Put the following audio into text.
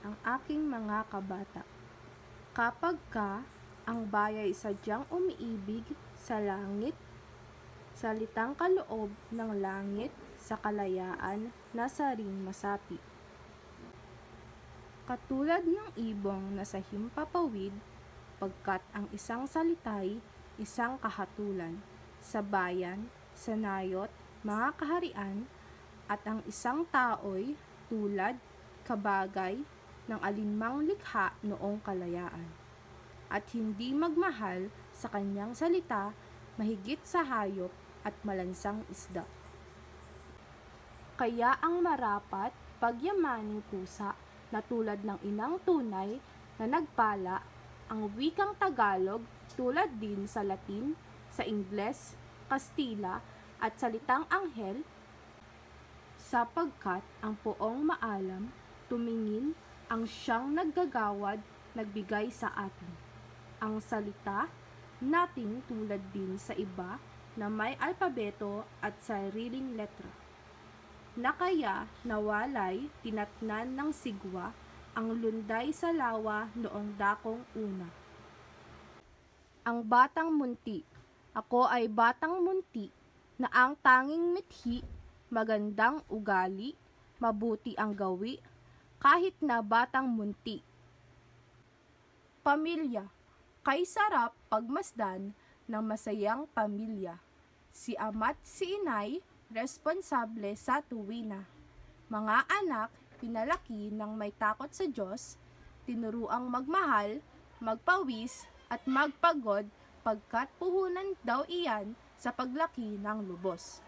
ang aking mga kabata. Kapag ang bayay sadyang umiibig sa langit, salitang kaloob ng langit sa kalayaan na saring masapi. Katulad ng ibong na sa himpapawid, pagkat ang isang salita'y isang kahatulan sa bayan, sa nayot, mga kaharian, at ang isang tao'y tulad, kabagay, ng alinmang likha noong kalayaan, at hindi magmahal sa kanyang salita mahigit sa hayop at malansang isda. Kaya ang marapat pagyamaning kusa na tulad ng inang tunay na nagpala, ang wikang Tagalog tulad din sa Latin, sa Ingles, Kastila at salitang Anghel, sapagkat ang poong maalam, tumingin ang siyang naggagawad, nagbigay sa atin. Ang salita nating tulad din sa iba na may alpabeto at sariling letra, na kaya nawalay tinatnan ng sigwa ang lunday sa lawa noong dakong una. Ang batang munti. Ako ay batang munti na ang tanging mithi, magandang ugali, mabuti ang gawi, kahit na batang munti. Pamilya. Kay sarap pagmasdan ng masayang pamilya. Si ama't si inay, responsable sa tuwina. Mga anak, pinalaki ng may takot sa Diyos, tinuruang magmahal, magpawis, at magpagod, pagkat puhunan daw iyan sa paglaki ng lubos.